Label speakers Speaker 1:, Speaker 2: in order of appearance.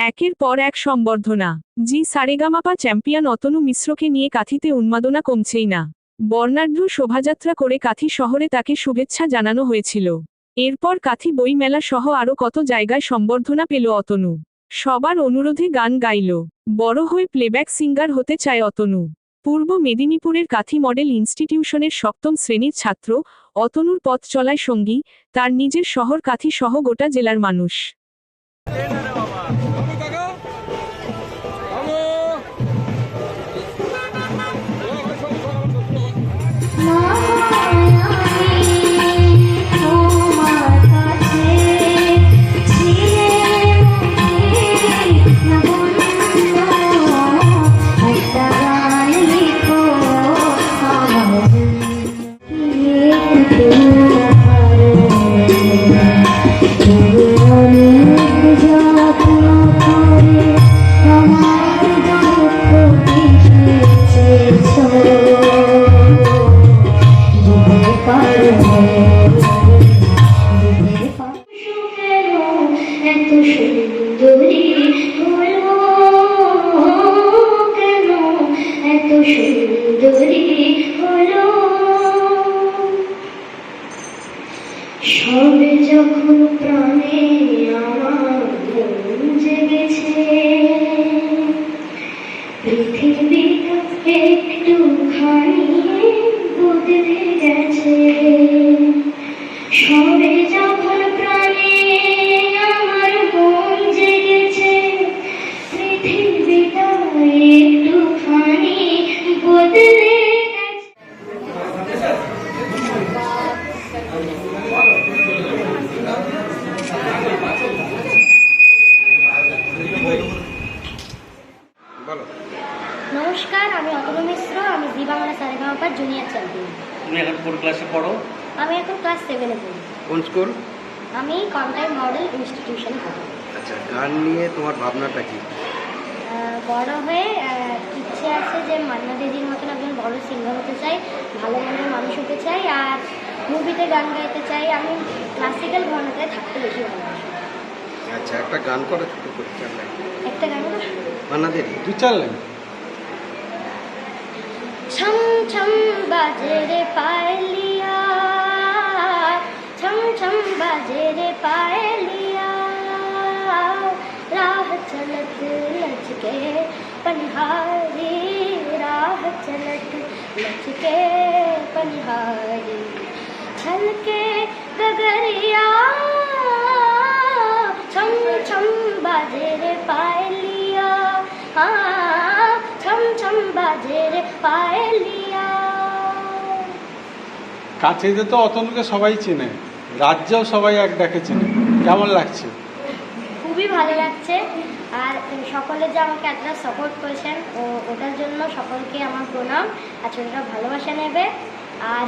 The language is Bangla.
Speaker 1: একের পর এক সম্বর্ধনা। জি সারেগামাপা চ্যাম্পিয়ন অতনু মিশ্রকে নিয়ে কাঁথিতে উন্মাদনা কমছেই না। বর্ণাঢ্য শোভাযাত্রা করে কাঁথি শহরে তাকে শুভেচ্ছা জানানো হয়েছিল। এরপর কাঁথি বই মেলা সহ আরও কত জায়গায় সম্বর্ধনা পেল অতনু। সবার অনুরোধে গান গাইল। বড় হয়ে প্লেব্যাক সিঙ্গার হতে চায় অতনু। পূর্ব মেদিনীপুরের কাঁথি মডেল ইনস্টিটিউশনের সপ্তম শ্রেণীর ছাত্র অতনুর পথ চলায় সঙ্গী তার নিজের শহর কাঁথি সহ গোটা জেলার মানুষ।
Speaker 2: সবে যখন প্রাণে আমার মন জেগেছে, পৃথিবীটা একটুখানি বদলে গেছে। সবে যখন প্রাণে আমার মন জেগেছে, পৃথিবীটা একটুখানি বদলে
Speaker 3: নমস্কার, আমি অতনু মিশ্র। আমি জি বাংলা সারেগামাপার জুনিয়র চ্যাম্পিয়ন।
Speaker 4: তুমি এখন কোন ক্লাসে পড়ো?
Speaker 3: আমি এখন ক্লাস 7-এ পড়ি।
Speaker 4: কোন স্কুল?
Speaker 3: আমি কন্টাই মডেল ইনস্টিটিউশনে পড়ি।
Speaker 4: আচ্ছা, গান নিয়ে তোমার ভাবনাটা কি?
Speaker 3: বড় হয়ে ইচ্ছে আছে যে মান্না দিদির মতন একজন বড় সিঙ্গার হতে চাই, ভালো মনের মানুষ হতে চাই, আর মুভিতে গান গাইতে চাই। আমি ক্লাসিক্যাল ঘরানাতে থাকতে বেশি ভালোবাসি।
Speaker 4: আচ্ছা, একটা গান করো ছোট করে, চার লাইন।
Speaker 3: একটা গান
Speaker 4: মান্না দিদি, 2-4 লাইন।
Speaker 3: ছম ছম বাজে রে পায়লিয়া, ছম ছম বাজে রে পায়লিয়া, রাह चलत लचके पनिहारी, राह चलत लचके पनिहारी, छलके गगरिया, छम छम बाजे रे पायलिया, छम छम बाजे रे पायलिया।
Speaker 5: কাঁথিতে তো অতনুকে সবাই চেনে, রাজ্যেও সবাই এক ডাকে চেনে। কেমন লাগছে?
Speaker 3: খুবই ভালো লাগছে। আর সকলে যে আমাকে এতটা সাপোর্ট করেছেন ওটার জন্য সকলকে আমার প্রণাম। আর ছোটটা ভালোবাসা নেবে। আর